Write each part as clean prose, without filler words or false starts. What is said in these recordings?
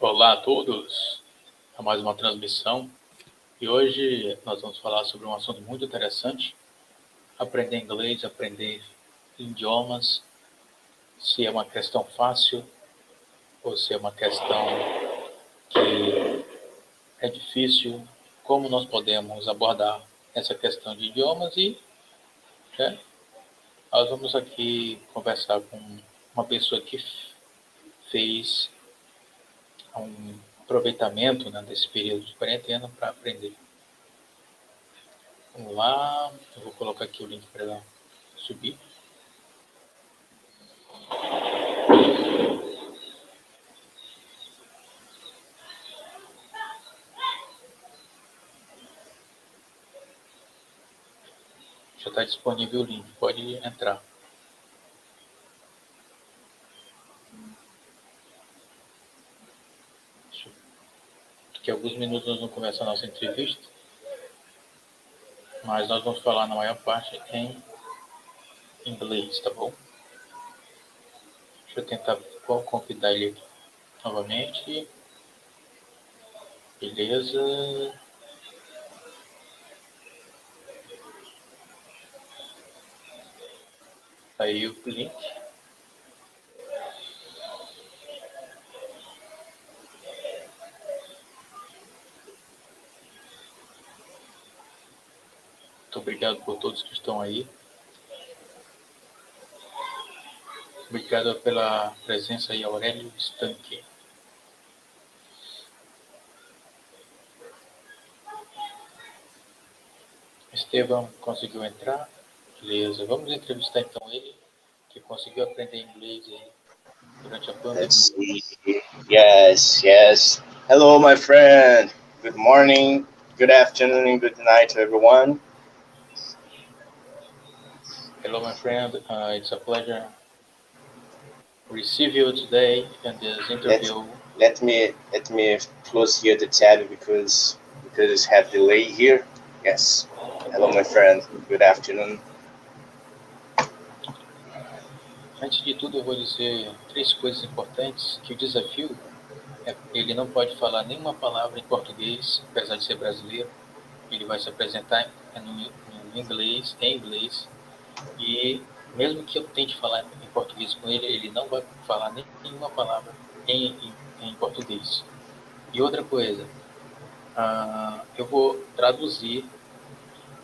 Olá a todos, a mais uma transmissão e hoje nós vamos falar sobre um assunto muito interessante, aprender inglês, aprender idiomas, se é uma questão fácil ou se é uma questão que é difícil, como nós podemos abordar essa questão de idiomas e nós vamos aqui conversar com uma pessoa que fez um aproveitamento desse período de quarentena para aprender. Vamos lá, eu vou colocar aqui o link para ela subir. Já está disponível o link, pode entrar. Daqui a alguns minutos nós vamos começar a nossa entrevista, mas nós vamos falar na maior parte em inglês, tá bom? Deixa eu tentar convidar ele aqui novamente. Beleza. Aí o link. Muito obrigado por todos que estão aí. Obrigado pela presença aí, Aurélio Estanque. Estevam conseguiu entrar? Beleza, vamos entrevistar então ele, que conseguiu aprender inglês aí durante a pandemia. Let's see. Yes. Hello, my friend. Good morning, good afternoon, and good night to everyone. Hello, my friend. It's a pleasure to receive you today in this interview. Let me close here the tab because it have delay here. Yes. Hello, my friend. Good afternoon. Antes de tudo, eu vou dizer 3 coisas importantes, que o desafio é ele não pode falar nenhuma palavra em português, apesar de ser brasileiro. Ele vai se apresentar em inglês, e mesmo que eu tente falar em português com ele, ele não vai falar nenhuma palavra em português. E outra coisa, eu vou traduzir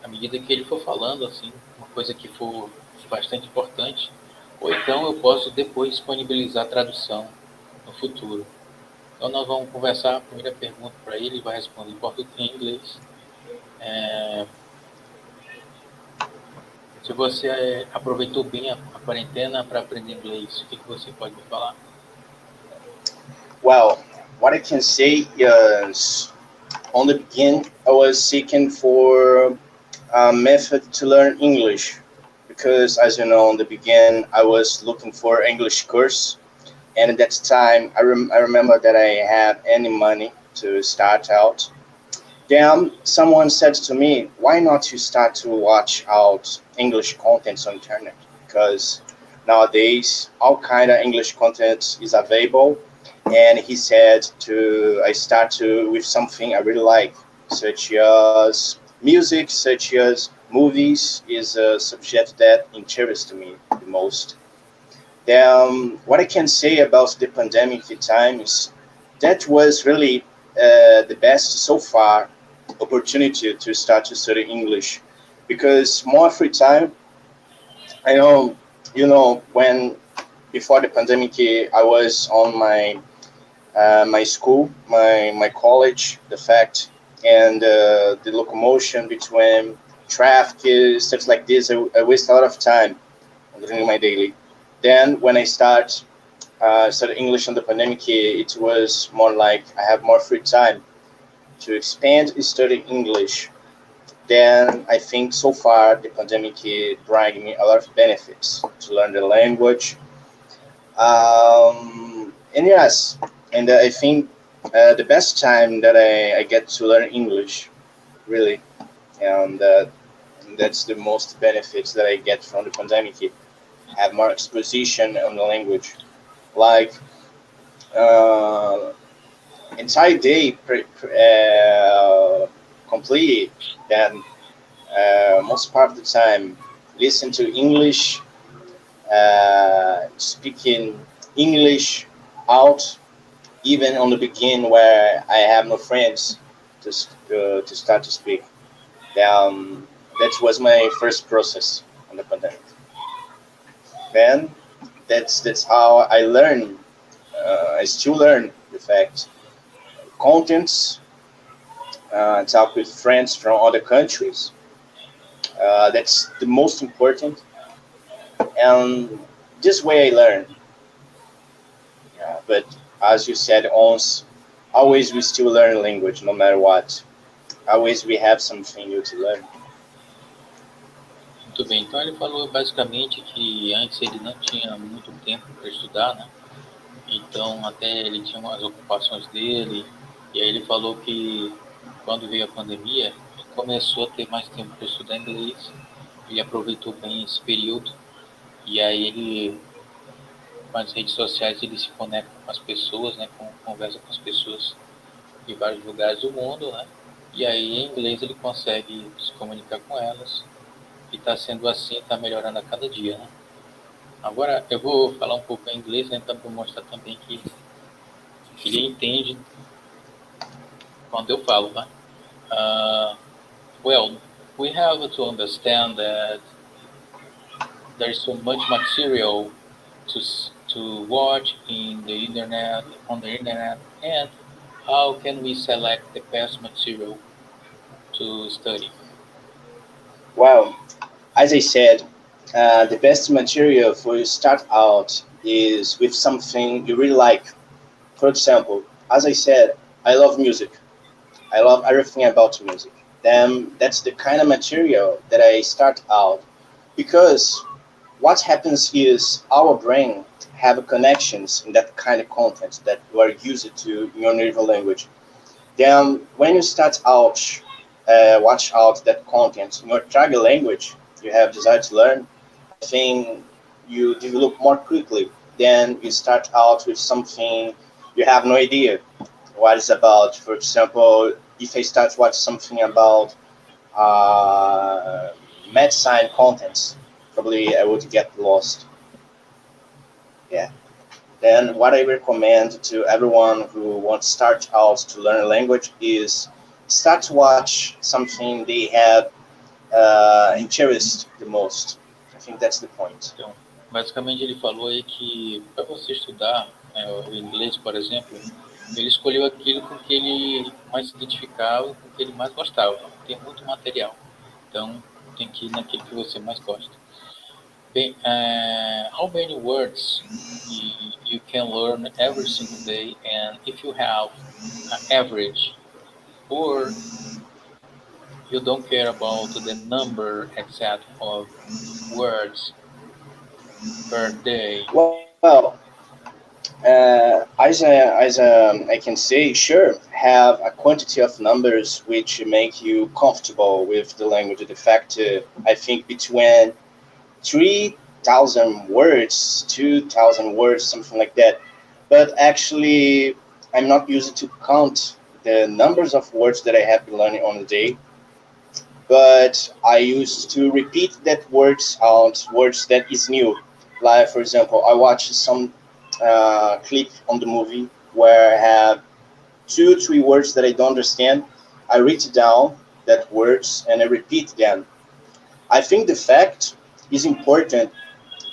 à medida que ele for falando, assim, uma coisa que for bastante importante, ou então eu posso depois disponibilizar a tradução no futuro. Então nós vamos conversar, a primeira pergunta para ele vai responder em português em inglês. Se você aproveitou bem a quarentena para aprender inglês, o que você pode me falar? Well, what I can say is, on the beginning, I was seeking for a method to learn English because, as you know, in the beginning, I was looking for English course, and at that time, I remember that I had any money to start out. Then someone said to me, why not you start to watch out English contents on internet? Because nowadays, all kind of English content is available. And he said I start with something I really like, such as music, such as movies is a subject that interests me the most. Then what I can say about the pandemic times, that was really the best so far opportunity to start to study English, because more free time. I know, when before the pandemic, I was on my school, my college, the fact, and the locomotion between traffic, stuff like this. I waste a lot of time during my daily. Then when I studied English on the pandemic, it was more like I have more free time to expand study English. Then I think so far the pandemic brought me a lot of benefits to learn the language. And yes, and I think the best time that I get to learn English, really, and that's the most benefits that I get from the pandemic. Have more exposition on the language, like entire day completely, then most part of the time listen to English, speaking English out, even on the beginning where I have no friends to start to speak. That was my first process on the pandemic. Then that's how I learn. I still learn the fact contents. Talk with friends from other countries. That's the most important, and this way I learn. But as you said, once, always we still learn language, no matter what. Always we have something new to learn. Muito bem, então ele falou basicamente que antes ele não tinha muito tempo para estudar, né? Então até ele tinha umas ocupações dele, e aí ele falou que quando veio a pandemia, ele começou a ter mais tempo para estudar inglês, ele aproveitou bem esse período, e aí ele, com as redes sociais, ele se conecta com as pessoas, né? Conversa com as pessoas de vários lugares do mundo, né? E aí em inglês ele consegue se comunicar com elas, e está sendo assim, está melhorando a cada dia, né? Agora eu vou falar um pouco em inglês, né, para mostrar também que ele entende quando eu falo, né? Well, we have to understand that there is so much material to watch on the internet, and how can we select the best material to study? Well, as I said, the best material for you start out is with something you really like. For example, as I said, I love music. I love everything about music. Then that's the kind of material that I start out because what happens is our brain have connections in that kind of content that you are used to in your native language. Then when you start out, watch out that content in your target language you have decided to learn, I think you develop more quickly than you start out with something you have no idea what it's about. For example, if I start watch something about uh, medicine contents, probably I would get lost. Yeah. Then what I recommend to everyone who wants to start out to learn a language is start to watch something they have interest the most. I think that's the point. Então, basicamente ele falou aí que para você estudar o inglês, por exemplo, ele escolheu aquilo com que ele mais se identificava, com que ele mais gostava. Tem muito material, então tem que ir naquilo que você mais gosta. Bem, how many words you can learn every single day, and if you have an average, or you don't care about the number exact of words per day? Well, I can say, sure, have a quantity of numbers which make you comfortable with the language. The fact, I think between 3,000 words, 2,000 words, something like that. But actually, I'm not used to count the numbers of words that I have been learning on the day. But I used to repeat that words out, words that is new. Like, for example, I watched some clip on the movie where I have 2, 3 words that I don't understand. I write down that words and I repeat them. I think the fact is important.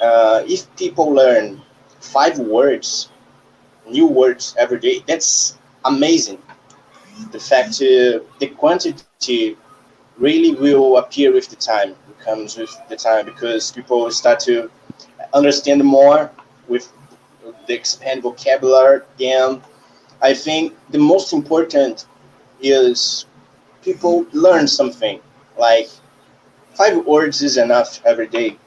If people learn 5 words, new words every day, that's amazing. The fact, the quantity really will appear with the time. It comes with the time because people start to understand more with the expand vocabulary. And I think the most important is people learn something. Like 5 words is enough every day.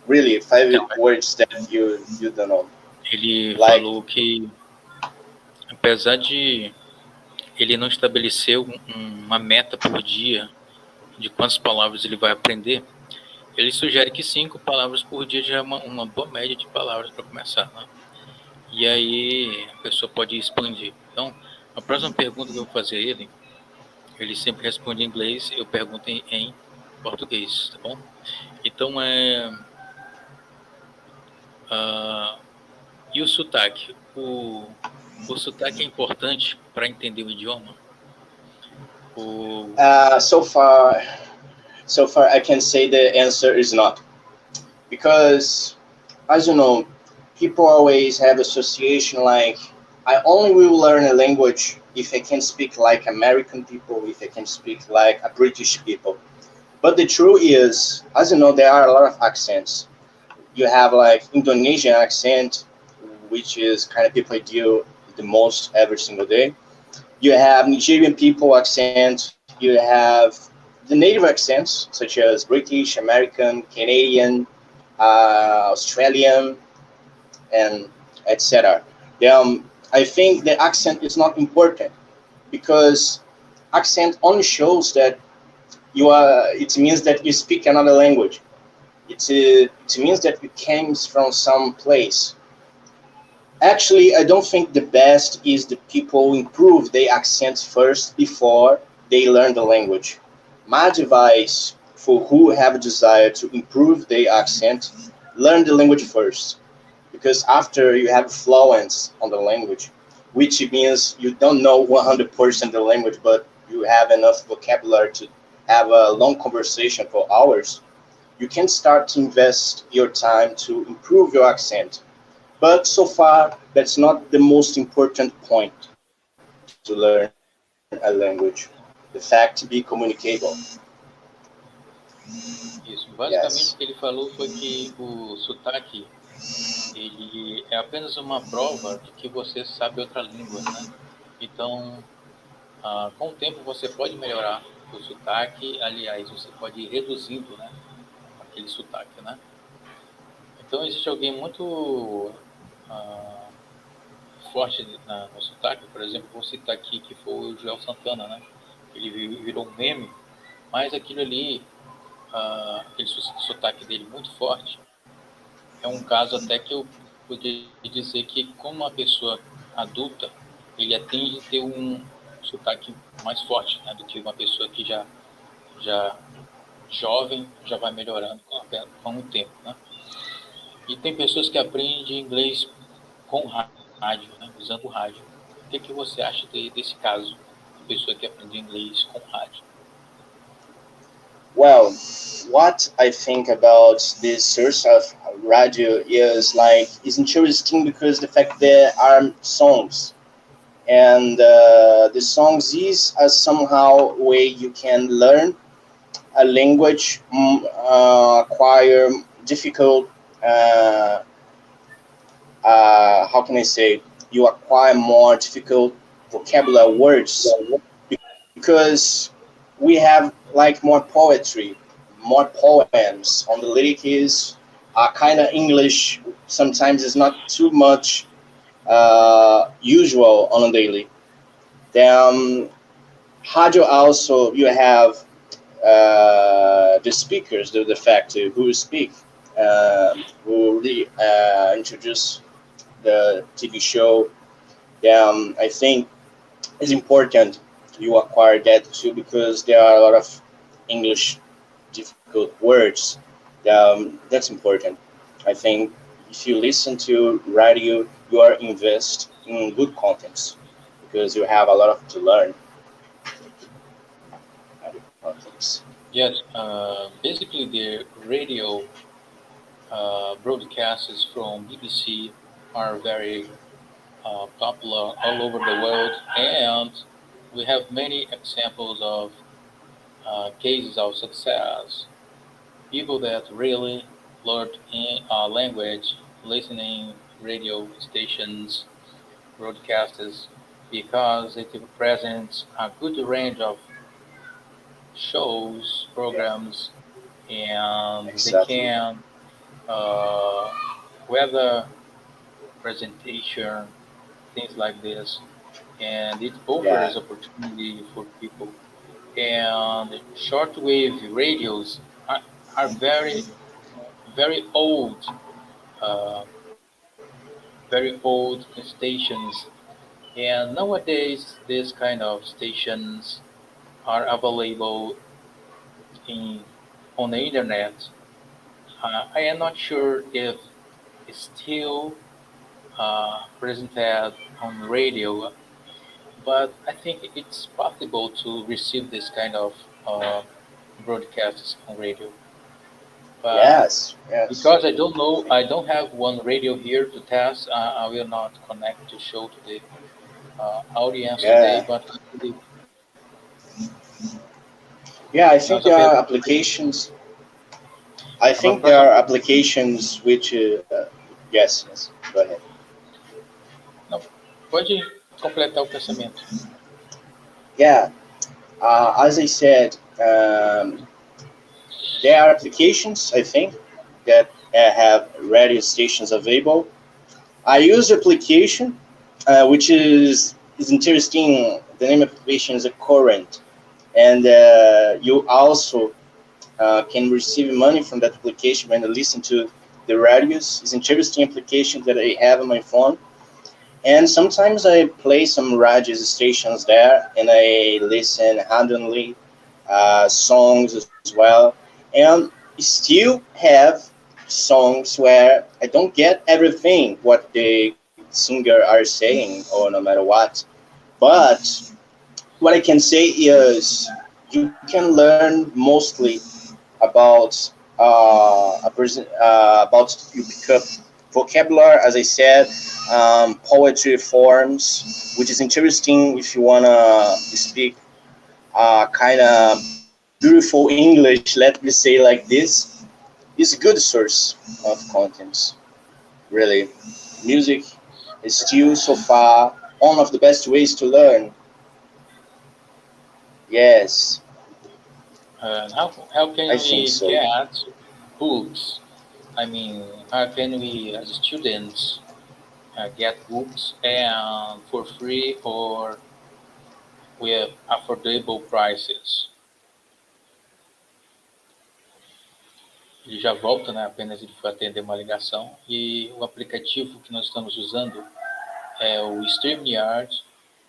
Really, five Então, words that you don't know. ele Like, falou que, apesar de ele não estabeleceu uma meta por dia de quantas palavras ele vai aprender, ele sugere que 5 palavras por dia já é uma boa média de palavras para começar, né? E aí a pessoa pode expandir. Então, a próxima pergunta que eu vou fazer a ele sempre responde em inglês, eu pergunto em português, tá bom? Então, e o sotaque? O sotaque é importante para entender o idioma? O, So far, I can say the answer is not, because, as you know, people always have association like, I only will learn a language if I can speak like American people, if I can speak like a British people. But the truth is, as you know, there are a lot of accents. You have like Indonesian accent, which is kind of people I deal the most every single day. You have Nigerian people accent. You have the native accents such as British, American, Canadian, Australian, and etc. I think the accent is not important, because accent only shows that you are. It means that you speak another language. It means that you came from some place. Actually, I don't think the best is the people improve their accent first before they learn the language. My advice for who have a desire to improve their accent, learn the language first. Because after you have fluence on the language, which means you don't know 100% the language, but you have enough vocabulary to have a long conversation for hours, you can start to invest your time to improve your accent. But so far, that's not the most important point to learn a language. The fact to be communicable. isso. Yes. Basicamente, o que ele falou foi que o sotaque ele é apenas uma prova de que você sabe outra língua, né? Então, com o tempo você pode melhorar o sotaque, aliás, você pode ir reduzindo, né, aquele sotaque, né? Então, existe alguém muito forte no sotaque, por exemplo, vou citar aqui que foi o Joel Santana, né? Ele virou um meme, mas aquilo ali, aquele sotaque dele muito forte, é um caso até que eu poderia dizer que, como uma pessoa adulta, ele atende a ter um sotaque mais forte, né, do que uma pessoa que já jovem já vai melhorando com o tempo, né? E tem pessoas que aprendem inglês com rádio, né, usando o rádio. O que você acha desse caso, de pessoa que aprende inglês com rádio? Well, what I think about this source of radio is like is interesting, because the fact there are songs, and the songs is a somehow way you can learn a language, acquire difficult. How can I say? You acquire more difficult vocabulary words, because we have like more poetry, more poems on the lyrics. Kind of English sometimes is not too much usual on a daily. Then radio also, you have the speakers, the fact who speak, who really introduce the TV show. I think it's important you acquire that too, because there are a lot of English difficult words. That's important. I think if you listen to radio, you are invest in good contents, because you have a lot of to learn. Contents. Yes, basically the radio broadcasts from BBC are very popular all over the world, and we have many examples of cases of success. People that really learned in language listening radio stations, broadcasters, because it presents a good range of shows, programs, and they Exactly. can weather presentation, things like this, and it Yeah. offers opportunity for people. And shortwave radios are very old, uh, very old stations And nowadays, this kind of stations are available in on the internet. I am not sure if it's still presented on radio, but I think it's possible to receive this kind of uh, broadcasts on radio. But Yes, yes, because I don't know, I don't have one radio here to test. I will not connect to show to the audience today. yeah, But the, yeah. I think nossa there are pergunta aí, applications. I a think there próxima, are applications which. Yes, yes. Go ahead. não, pode completar o pensamento. Yeah. As I said, there are applications. I think that have radio stations available. I use application, which is interesting. The name of the application is a current, and you also can receive money from that application when you listen to the radios. It's interesting application that I have on my phone. And sometimes I play some radio stations there, and I listen randomly songs as well. And still have songs where I don't get everything what the singer are saying or no matter what. But what I can say is you can learn mostly about about you pick up vocabulary, as I said, poetry forms, which is interesting if you wanna speak kind of beautiful English. Let me say like this is a good source of contents. Really, music is still so far one of the best ways to learn. Yes, How I can think we so. get books? I mean, how can we as students get books and for free or with affordable prices? Ele já volta, né? Apenas ele foi atender uma ligação. E o aplicativo que nós estamos usando é o StreamYard,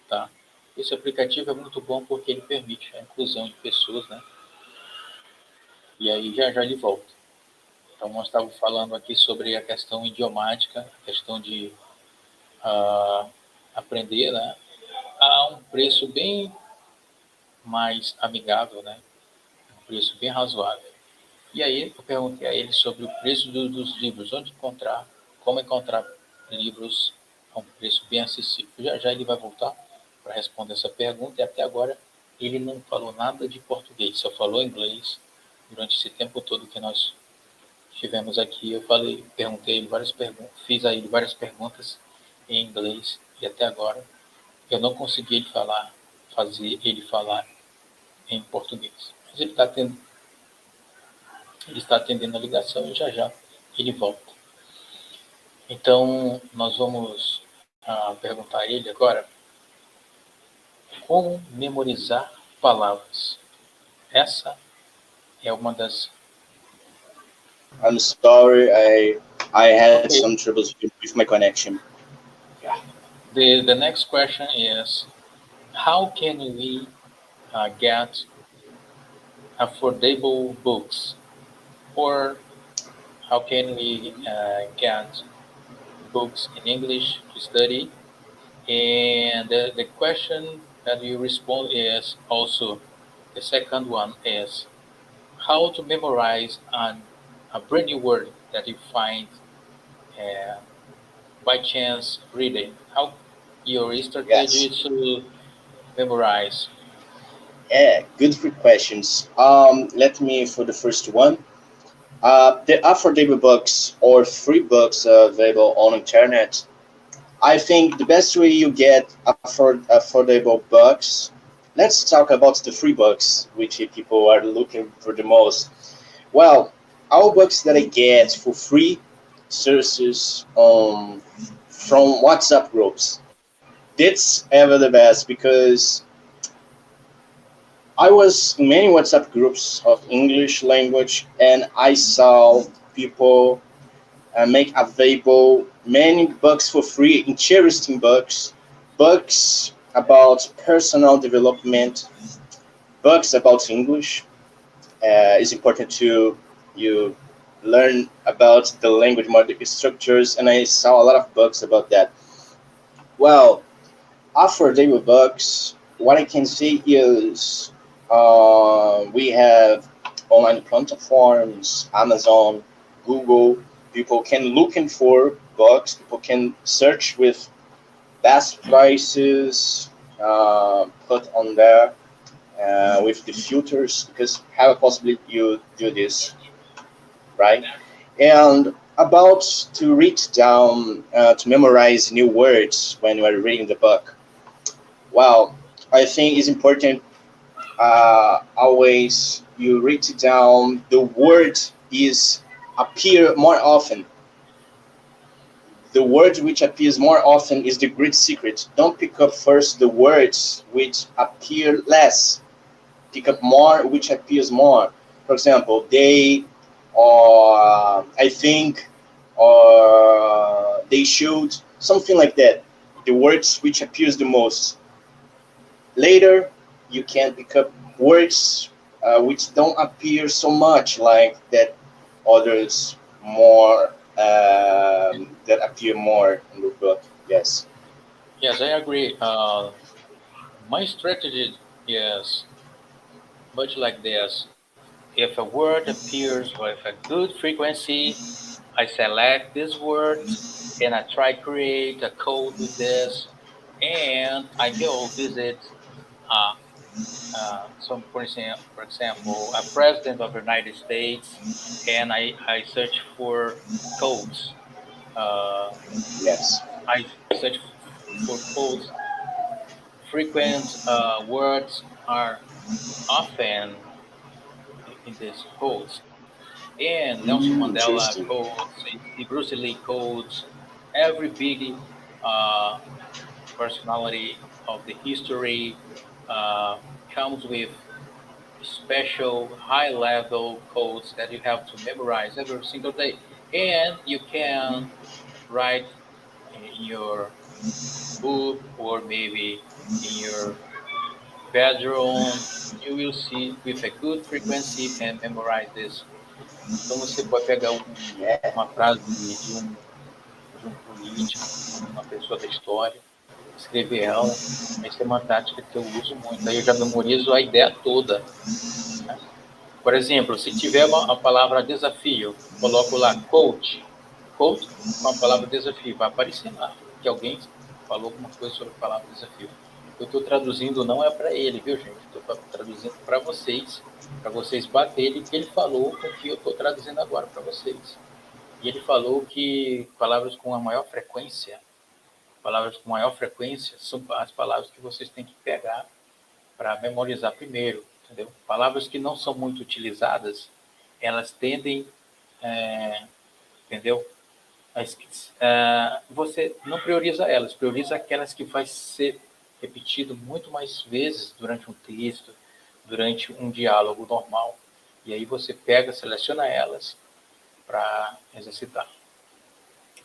tá? Esse aplicativo é muito bom porque ele permite a inclusão de pessoas, né? E aí já já ele volta. Então nós estávamos falando aqui sobre a questão idiomática, a questão de uh, aprender, né? A um preço bem mais amigável, né? Um preço bem razoável. E aí eu perguntei a ele sobre o preço dos livros, onde encontrar, como encontrar livros a um preço bem acessível. Já já ele vai voltar para responder essa pergunta e até agora ele não falou nada de português, só falou inglês durante esse tempo todo que nós estivemos aqui. Eu falei, perguntei ele várias perguntas, fiz a ele várias perguntas em inglês e até agora eu não consegui fazer ele falar em português. Mas ele está atendendo a ligação e já já ele volta. Então, nós vamos perguntar a ele agora como memorizar palavras. Essa é uma das. I'm sorry, I had Ok. some troubles with my connection. The next question is how can we get affordable books, or how can we get books in English to study? And the question that you respond is also the second one is how to memorize a brand new word that you find uh, by chance reading. How your strategy Yes. to memorize. Yeah, good three questions. Let me for the first one. The affordable books or free books available on internet. I think the best way you get affordable books. Let's talk about the free books, which people are looking for the most. Well, all books that I get for free sources from WhatsApp groups. That's ever the best because I was in many WhatsApp groups of English language, and I saw people make available many books for free, interesting books books about personal development, books about English. It's important to you learn about the language model structures, and I saw a lot of books about that. Well, affordable books, what I can say is we have online platforms, Amazon, Google. People can looking for books. People can search with best prices, put on there with the filters because have a possibility you do this, right? And about to read down to memorize new words when you are reading the book. Well, I think it's important always you write it down. The word is appear more often. The word which appears more often is the great secret. Don't pick up first the words which appear less. Pick up more which appears more. For example, they or I think or they should something like that. The words which appears the most. Later, you can pick up words which don't appear so much like that others more that appear more in the book. Yes. Yes, I agree. My strategy is much like this. If a word appears with a good frequency, I select this word and I try create a code with this, and I go visit uh, for example, a president of the United States, and I search for codes. Uh, Yes. I search for codes. Frequent words are often in these codes. And Nelson Mandela Interesting. codes, the Bruce Lee codes, every big uh, personality of the history uh, comes with special high level codes that you have to memorize every single day. And you can write in your book or maybe in your bedroom. You will see with a good frequency and memorize this. Então você pode pegar Yeah. uma frase de um político, uma pessoa da história, escrever ela. Essa é uma tática que eu uso muito. Aí eu já memorizo a ideia toda. Né? Por exemplo, se tiver a palavra desafio, coloco lá coach, coach com a palavra desafio, vai aparecer lá que alguém falou alguma coisa sobre a palavra desafio. Eu estou traduzindo não é para ele, viu, gente? Estou traduzindo para vocês baterem o que ele falou com o que eu estou traduzindo agora para vocês. E ele falou que palavras com maior frequência são as palavras que vocês têm que pegar para memorizar primeiro, entendeu? Palavras que não são muito utilizadas, elas tendem, entendeu? Você não prioriza elas, prioriza aquelas que vai ser repetido muito mais vezes durante um texto, durante um diálogo normal. E aí você pega, seleciona elas para exercitar.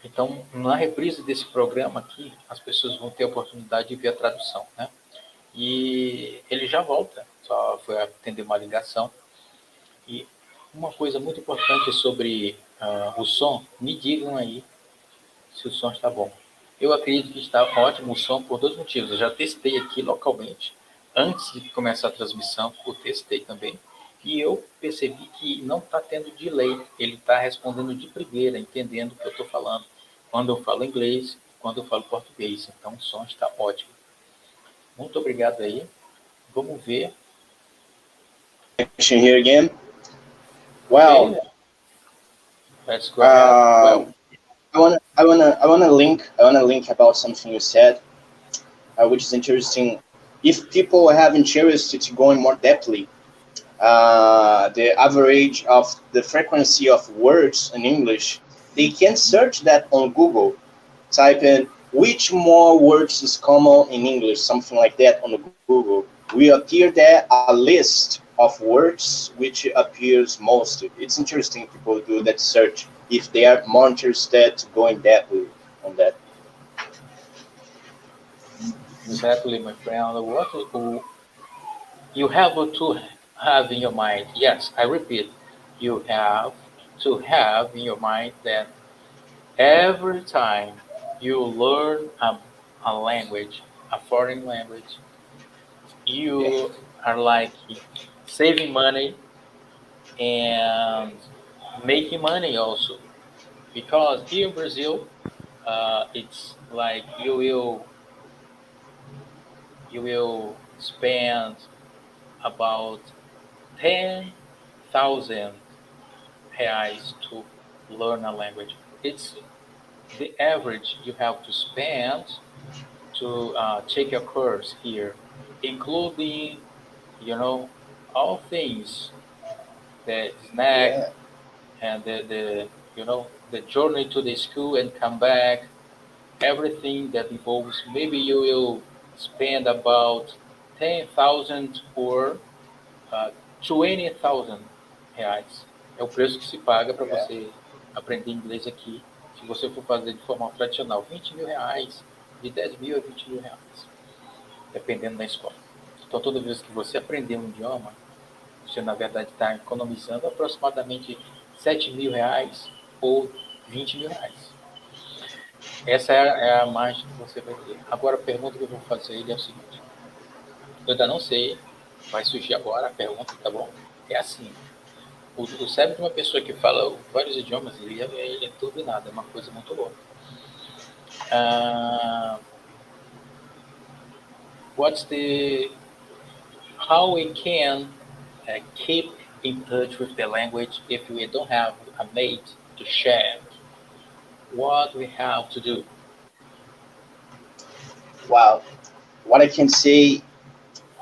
Então, na reprise desse programa aqui, as pessoas vão ter a oportunidade de ver a tradução, né? E ele já volta, só foi atender uma ligação. E uma coisa muito importante sobre o som, me digam aí se o som está bom. Eu acredito que está ótimo o som por dois motivos. Eu já testei aqui localmente, antes de começar a transmissão, eu testei também. E eu percebi que não está tendo delay, ele está respondendo de primeira, entendendo o que eu estou falando. Quando eu falo inglês, quando eu falo português. Então o som está ótimo. Muito obrigado aí. Vamos ver. Here again. Well, Okay. Let's go ahead. Well, I wanna link about something you said, which is interesting. If people have interest to go in more depthly, the average of the frequency of words in English, they can search that on Google. Type in which more words is common in English, something like that on Google. We appear there a list of words which appears most. It's interesting people do that search if they are more interested to go in depth on that. Exactly, my friend. You have to have in your mind. Yes, I repeat, you have to have in your mind that every time you learn a language, a foreign language, Yeah, you are like saving money and making money also. Because here in Brazil, it's like you will spend about 10,000 reais to learn a language. It's the average you have to spend to take a course here, including, you know, all things, the snack yeah, and the journey to the school and come back, everything that involves, maybe you will spend about 10,000 or 20,000 reais. É o preço que se paga para yeah, você aprender inglês aqui. Se você for fazer de forma tradicional, 20 mil reais, de 10 mil a 20 mil reais, dependendo da escola. Então, toda vez que você aprender um idioma, você, na verdade, está economizando aproximadamente 7 mil reais ou 20 mil reais. Essa é a margem que você vai ter. Agora, a pergunta que eu vou fazer ele é o seguinte. Eu ainda não sei, vai surgir agora a pergunta, tá bom? É assim, o cérebro de uma pessoa que fala vários idiomas, ele é tudo e nada, é uma coisa muito louca. What's the how we can keep in touch with the language if we don't have a mate to share? What we have to do? wow. What I can say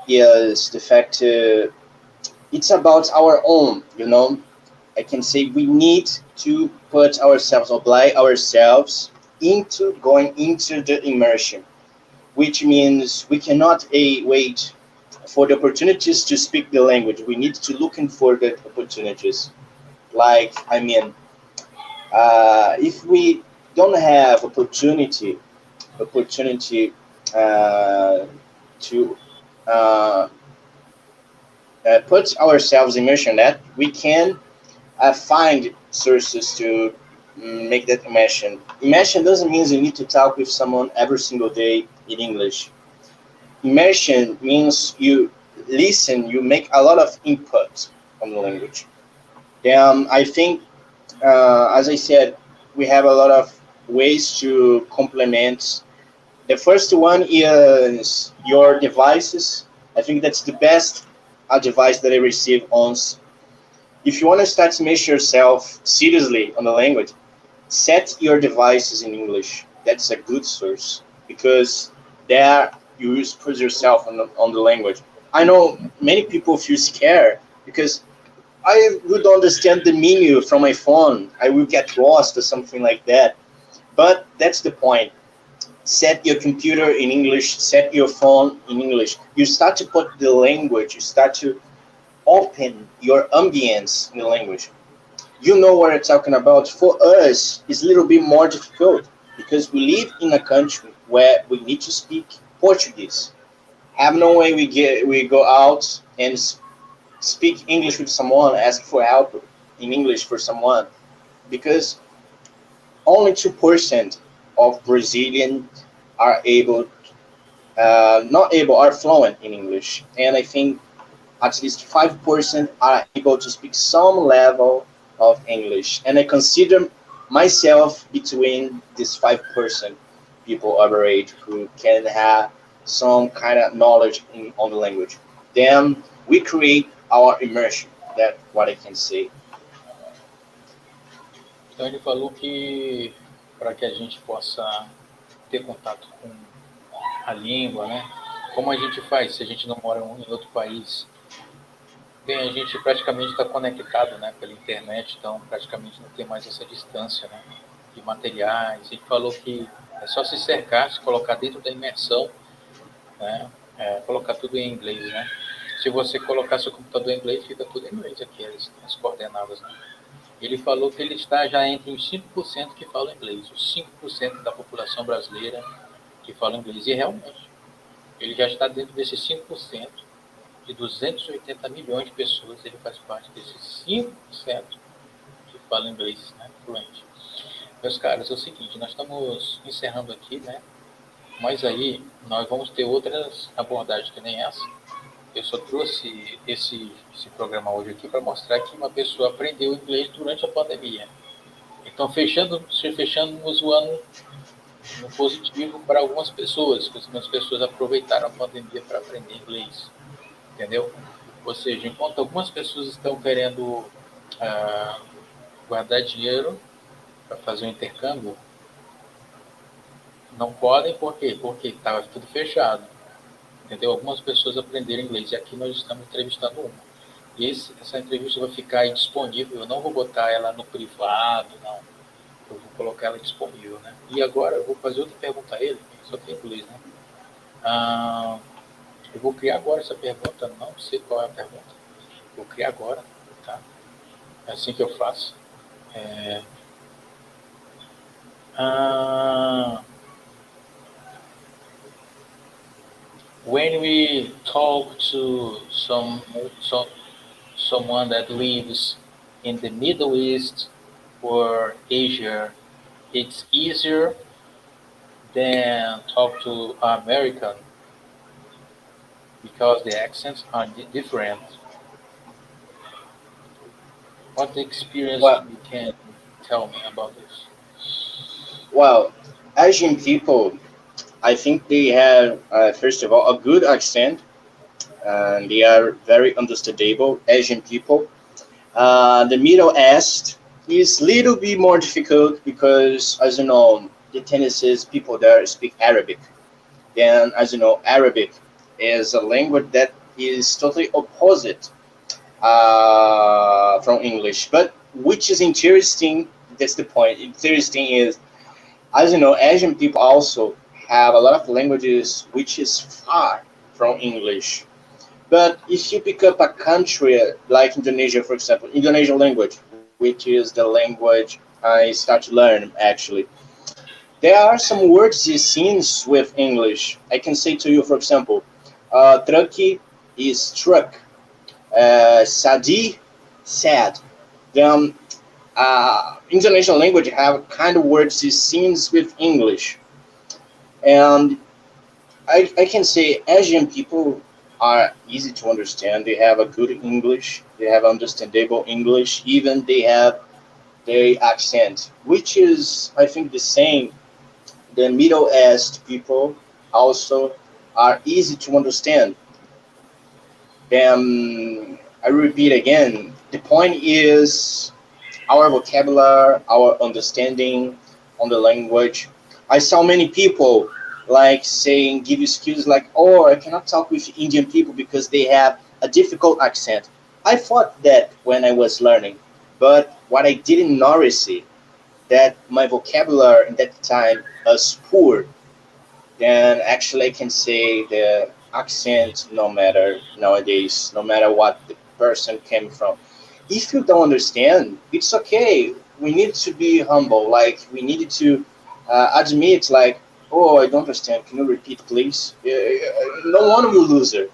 is the fact it's about our own, you know. I can say we need to put ourselves, apply ourselves into going into the immersion, which means we cannot wait for the opportunities to speak the language. We need to looking for the opportunities. Like, I mean, if we don't have opportunity to uh, put ourselves immersion that we can find sources to make that immersion. Immersion doesn't mean you need to talk with someone every single day in English. Immersion means you listen, you make a lot of input on the language. I think, as I said, we have a lot of ways to complement. The first one is your devices. I think that's the best advice that I received on. If you want to start to measure yourself seriously on the language, set your devices in English. That's a good source because there you expose yourself on the language. I know many people feel scared because I would understand the menu from my phone. I will get lost or something like that. But that's the point. Set your computer in English, set your phone in English. You start to put the language, you start to open your ambience in the language. You know what I'm talking about. For us, it's a little bit more difficult because we live in a country where we need to speak Portuguese. Have no way we go out and speak English with someone, ask for help in English for someone, because only 2% of Brazilian are not able, are fluent in English, and I think at least 5% are able to speak some level of English. And I consider myself between this 5% people of our age who can have some kind of knowledge on the language. Then we create our immersion. That's what I can say. Então ele falou que para que a gente possa ter contato com a língua, né? Como a gente faz se a gente não mora em outro país? Bem, a gente praticamente está conectado, né, pela internet, então praticamente não tem mais essa distância, né, de materiais. Ele falou que é só se cercar, se colocar dentro da imersão, né, colocar tudo em inglês, né. Se você colocar seu computador em inglês, fica tudo em inglês aqui, as coordenadas, né. Ele falou que ele está já entre os 5% que falam inglês, os 5% da população brasileira que fala inglês. E realmente, Ele já está dentro desses 5% de 280 milhões de pessoas, ele faz parte desses 5% que falam inglês, né, fluente. Meus caros, é o seguinte, nós estamos encerrando aqui, né, mas aí nós vamos ter outras abordagens que nem essa. Eu só trouxe esse programa hoje aqui para mostrar que uma pessoa aprendeu inglês durante a pandemia. Então, fechamos o ano no positivo para algumas pessoas, porque algumas pessoas aproveitaram a pandemia para aprender inglês, entendeu? Ou seja, enquanto algumas pessoas estão querendo guardar dinheiro para fazer um intercâmbio, não podem, por quê? Porque estava tudo fechado, entendeu? Algumas pessoas aprenderam inglês, e aqui nós estamos entrevistando uma. E essa entrevista vai ficar aí disponível, eu não vou botar ela no privado, não. Eu vou colocar ela disponível, né? E agora eu vou fazer outra pergunta a ele, só tem inglês, né? Eu vou criar agora essa pergunta, não sei qual é a pergunta. Vou criar agora, tá? É assim que eu faço. When we talk to someone that lives in the Middle East or Asia, it's easier than talk to American because the accents are different. What experience Well, you can tell me about this? well, Asian people, I think they have, first of all, a good accent, and they are very understandable. Asian people. The Middle East is a little bit more difficult because, as you know, the tendency is people there speak Arabic. Then, as you know, Arabic is a language that is totally opposite from English. But which is interesting, that's the point. Interesting is, as you know, Asian people also have a lot of languages which is far from English. But if you pick up a country like Indonesia, for example, Indonesian language, which is the language I start to learn actually, there are some words it seems with English. I can say to you, for example, trucky is truck, sadi, sad. Then Indonesian language have kind of words it seems with English, and I can say Asian people are easy to understand. They have a good English. They have understandable English. Even they have their accent, which is I think the same. The Middle East people also are easy to understand. Then I repeat again. The point is our vocabulary, our understanding on the language. I saw many people like saying, give excuses like, oh, I cannot talk with Indian people because they have a difficult accent. I thought that when I was learning, but what I didn't notice is that my vocabulary at that time was poor. Then actually I can say the accent, no matter nowadays, no matter what the person came from, if you don't understand, it's okay. We need to be humble. Like we needed to admit, like, oh, I don't understand. Can you repeat, please? No one will lose it.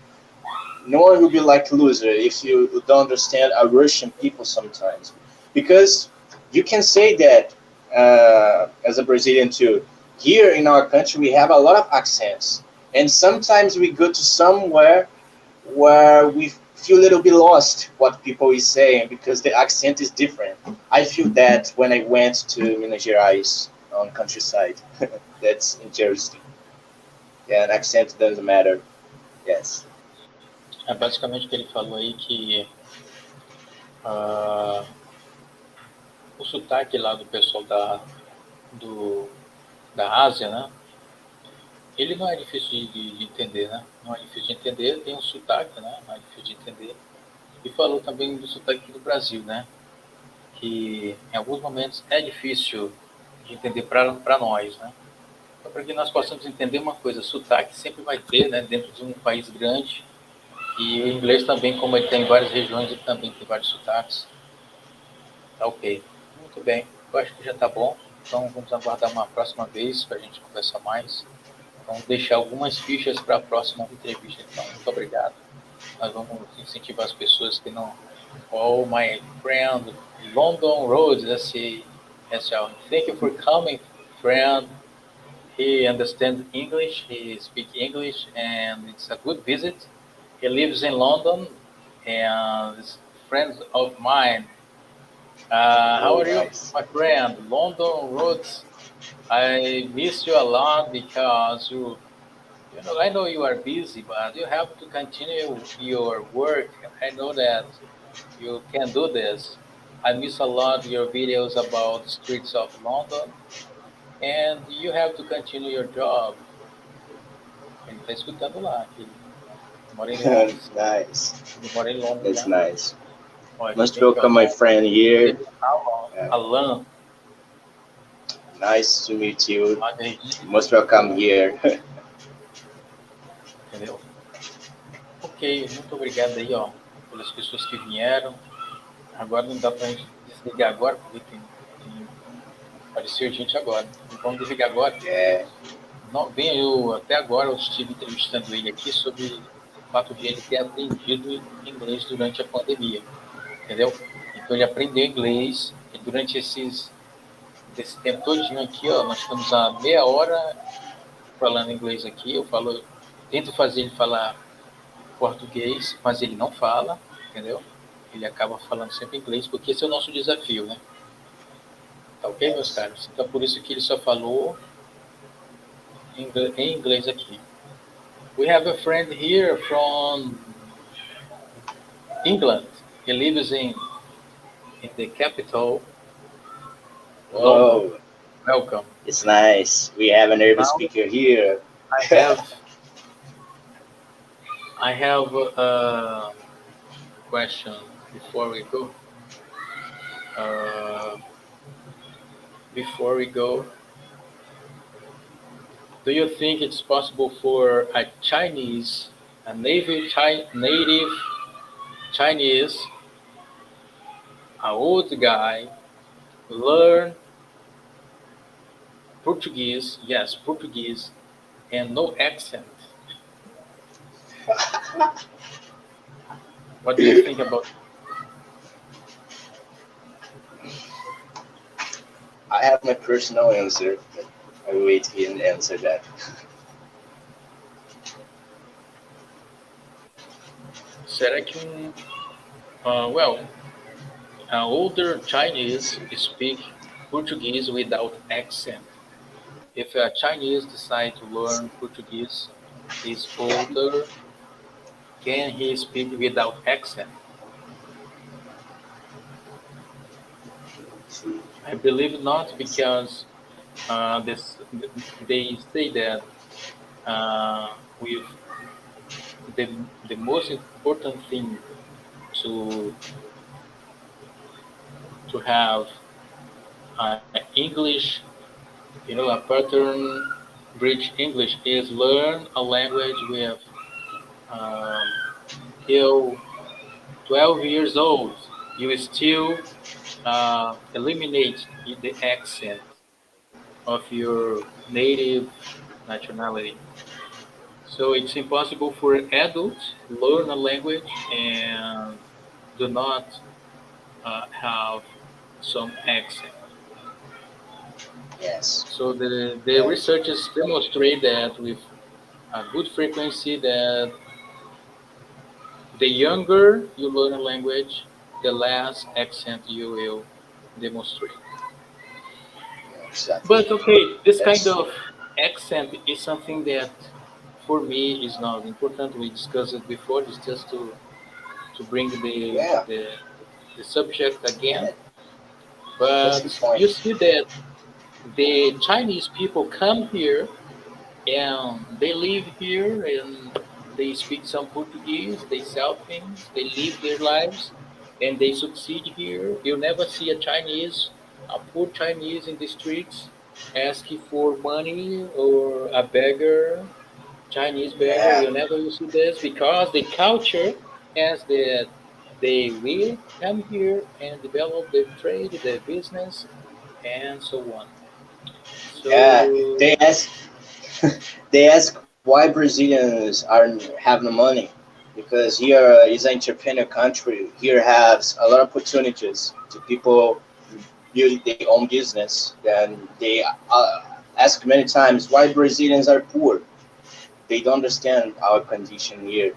No one will be like loser if you don't understand a Russian people sometimes, because you can say that as a Brazilian too. Here in our country, we have a lot of accents, and sometimes we go to somewhere where we feel a little bit lost what people is saying because the accent is different. I feel that when I went to Minas Gerais on countryside. That's interesting. Yeah, an accent doesn't matter. Yes. É basicamente o que ele falou aí, que uh, o sotaque lá do pessoal da Ásia, né? Ele não é difícil de entender, né? Não é difícil de entender, tem um sotaque, né? Não é difícil de entender. E falou também do sotaque do Brasil, né? Que em alguns momentos é difícil de entender para nós, né? Então, para que nós possamos entender uma coisa, sotaque sempre vai ter, né? Dentro de um país grande. E o inglês também, como ele tem várias regiões, ele também tem vários sotaques. Tá ok. Muito bem. Eu acho que já tá bom. Então vamos aguardar uma próxima vez para a gente conversar mais. Vamos deixar algumas fichas para a próxima entrevista. Então, muito obrigado. Nós vamos incentivar as pessoas que não. Oh, my friend, London Road, let's see. Yes, thank you for coming, friend. He understands English, he speaks English, and it's a good visit. He lives in London, and is friends of mine. How Oh, are you, nice. my friend? London Roads. I miss you a lot because I know you are busy, but you have to continue your work. I know that you can do this. I miss a lot your videos about the streets of London, and you have to continue your job. Ele está escutando lá, que ele mora em Londres. Nice. Ele mora em Londres, That's né? nice. Ó, aqui Most tem aqui, ó, welcome, my friend here. Alan. Alan. Nice to meet you. Lá de Regina, Most welcome here. entendeu? Ok, muito obrigado aí, ó, pelas pessoas que vieram. Agora não dá pra gente desligar agora, porque apareceu gente agora. Então, vamos desligar agora. Yeah. Não, bem, até agora eu estive entrevistando ele aqui sobre o fato de ele ter aprendido inglês durante a pandemia, entendeu? Então ele aprendeu inglês e durante esse tempo todinho aqui, ó, nós estamos há meia hora falando inglês aqui, tento fazer ele falar português, mas ele não fala, entendeu? Ele acaba falando sempre inglês, porque esse é o nosso desafio, né? Tá ok, meus caros? Então por isso que ele só falou em inglês aqui. We have a friend here from England. He lives in the capital, London. Whoa, Welcome. it's nice. We have a native Now speaker here. I have a question before we go. Do you think it's possible for a native Chinese, an old guy, learn Portuguese? Yes, Portuguese, and no accent. What do you think about? I have my personal answer, but I will wait here and answer that. Será que an older Chinese speak Portuguese without accent? If a Chinese decide to learn Portuguese, he's older, can he speak without accent? I believe not, because they say that with the most important thing to have English, a pattern bridge English is learn a language with till 12 years old. You still eliminate the accent of your native nationality. So it's impossible for adults learn a language and do not have some accent. Yes. So the researchers demonstrate that with a good frequency that the younger you learn a language, the less accent you will demonstrate. Exactly. But okay, this kind of accent is something that for me is not important. We discussed it before. It's just to bring the subject again. That's the But point. you see that the Chinese people come here and they live here and they speak some Portuguese, they sell things, they live their lives, and they succeed here. You never see a poor Chinese in the streets asking for money, or a beggar, Chinese beggar. Yeah. You never will see this, because the culture has that they will come here and develop their trade, their business, and so on. Yeah. So They ask. They ask why Brazilians aren't have no money, because here is an entrepreneur country. Here has a lot of opportunities to people build their own business. Then they ask many times why Brazilians are poor. They don't understand our condition here.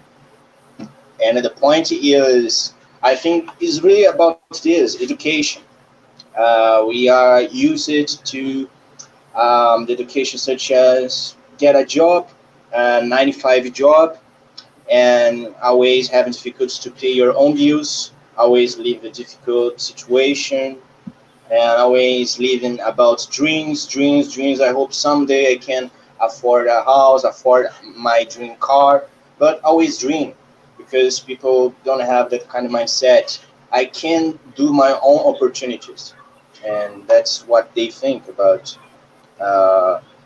And the point is, I think, is really about this education. We are used to the education such as get a job, a 9 to 5 job, and always having difficulties to pay your own bills, always live a difficult situation, and always living about dreams, dreams, dreams. I hope someday I can afford a house, afford my dream car, but always dream because people don't have that kind of mindset. I can do my own opportunities, and that's what they think about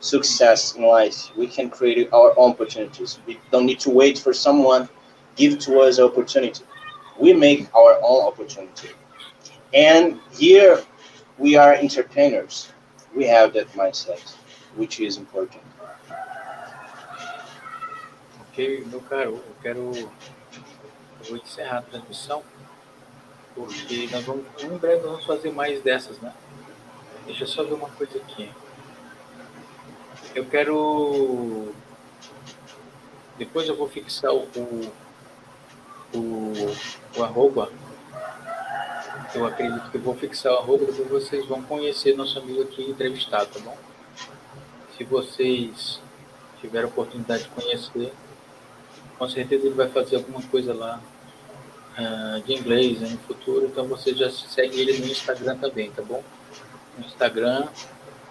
success in life. We can create our own opportunities. We don't need to wait for someone give to us an opportunity. We make our own opportunity. And here we are entrepreneurs. We have that mindset, which is important. Ok, meu caro, eu vou encerrar a transmissão, porque nós vamos, em breve, nós vamos fazer mais dessas, né? Deixa eu só ver uma coisa aqui. Eu quero. Depois eu vou fixar o arroba. Eu acredito que eu vou fixar o arroba, depois vocês vão conhecer nosso amigo aqui entrevistado, tá bom? Se vocês tiverem a oportunidade de conhecer, com certeza ele vai fazer alguma coisa lá de inglês, né, no futuro, então você já segue ele no Instagram também, tá bom? No Instagram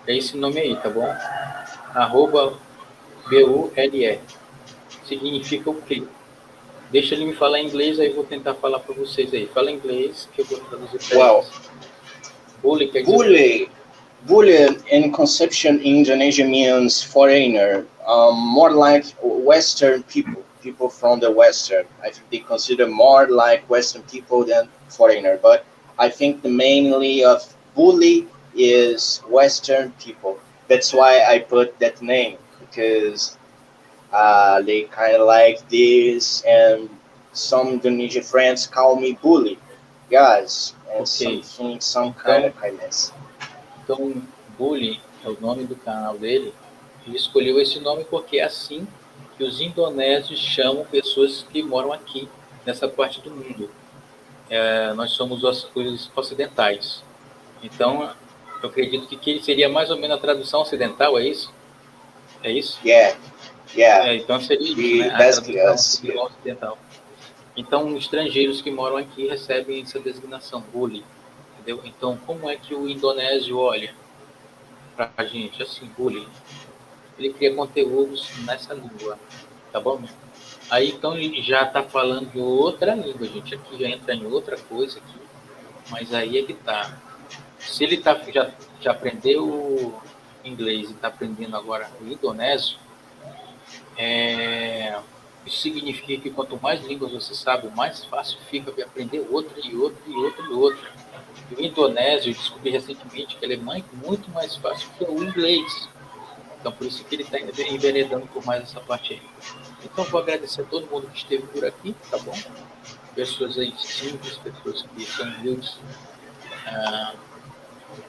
é esse nome aí, tá bom? Arroba BULE. Significa o quê? Deixa ele me falar em inglês, aí eu vou tentar falar para vocês aí. Fala em inglês, que eu vou traduzir para Well, eles. Bully quer dizer... Bule in conception in Indonesia means foreigner, more like Western people, people from the Western. I think they consider more like Western people than foreigner. But I think the mainly of bully is Western people. That's why I put that name because they kind of like this, and some Indonesian friends call me bully, guys, and Ok. some kind Então, of kindness. então, Bully é o nome do canal dele. Ele escolheu esse nome porque é assim que os indonésios chamam pessoas que moram aqui, nessa parte do mundo. Nós somos os ocidentais. Então, eu acredito que seria mais ou menos a tradução ocidental, é isso? É isso? Yeah, yeah. Então seria isso, né? A Basically tradução us. seria ocidental. Então, estrangeiros que moram aqui recebem essa designação, bully, entendeu? Então, como é que o indonésio olha para a gente? Assim, bully. Ele cria conteúdos nessa língua, tá bom? Aí, então, ele já está falando outra língua, gente. Aqui já entra em outra coisa aqui, mas aí é que tá. Se ele já aprendeu inglês e está aprendendo agora o indonésio, isso significa que quanto mais línguas você sabe, mais fácil fica de aprender outra e outra e outra e outra. E o indonésio, eu descobri recentemente que ele é muito mais fácil que o inglês. Então, por isso que ele está enveredando por mais essa parte aí. Então, vou agradecer a todo mundo que esteve por aqui, tá bom? Pessoas aí simples, pessoas que são humildes.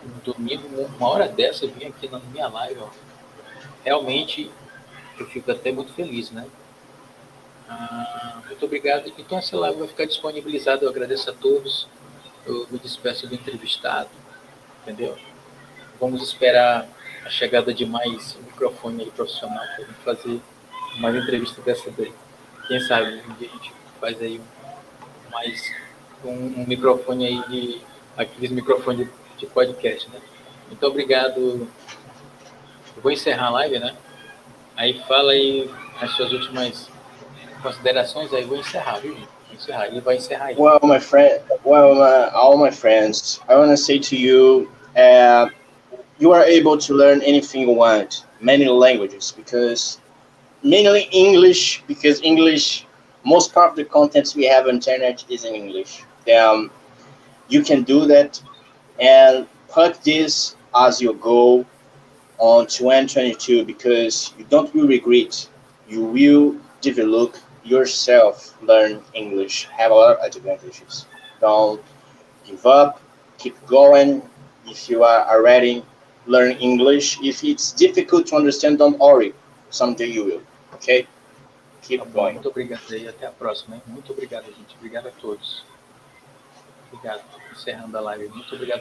No domingo, uma hora dessa, eu vim aqui na minha live, ó. Realmente, eu fico até muito feliz, né? Muito obrigado. Então, essa live vai ficar disponibilizada. Eu agradeço a todos. Eu me despeço do entrevistado, entendeu? Vamos esperar a chegada de mais microfone aí profissional para a gente fazer mais entrevista dessa daí. Quem sabe um dia a gente faz aí um microfone aí aqueles microfones de podcast, né? Muito obrigado. Eu vou encerrar a live, né? Aí fala aí as suas últimas considerações, aí vou encerrar, viu? Vou encerrar. Ele vai encerrar aí. Well, my friend, all my friends, I want to say to you, you are able to learn anything you want, many languages, because mainly English, because English, most part of the contents we have on internet is in English. You can do that and put this as your goal on 2022 because you don't will regret. You will develop yourself, learn English, have a lot of advantages. Don't give up, keep going. If you are already learning English, if it's difficult to understand, don't worry. Someday you will. Okay? Keep Tá bom, going. muito obrigado aí, até a próxima, hein? Muito obrigado, gente. Obrigado a todos. Obrigado. Encerrando a live. Muito obrigado.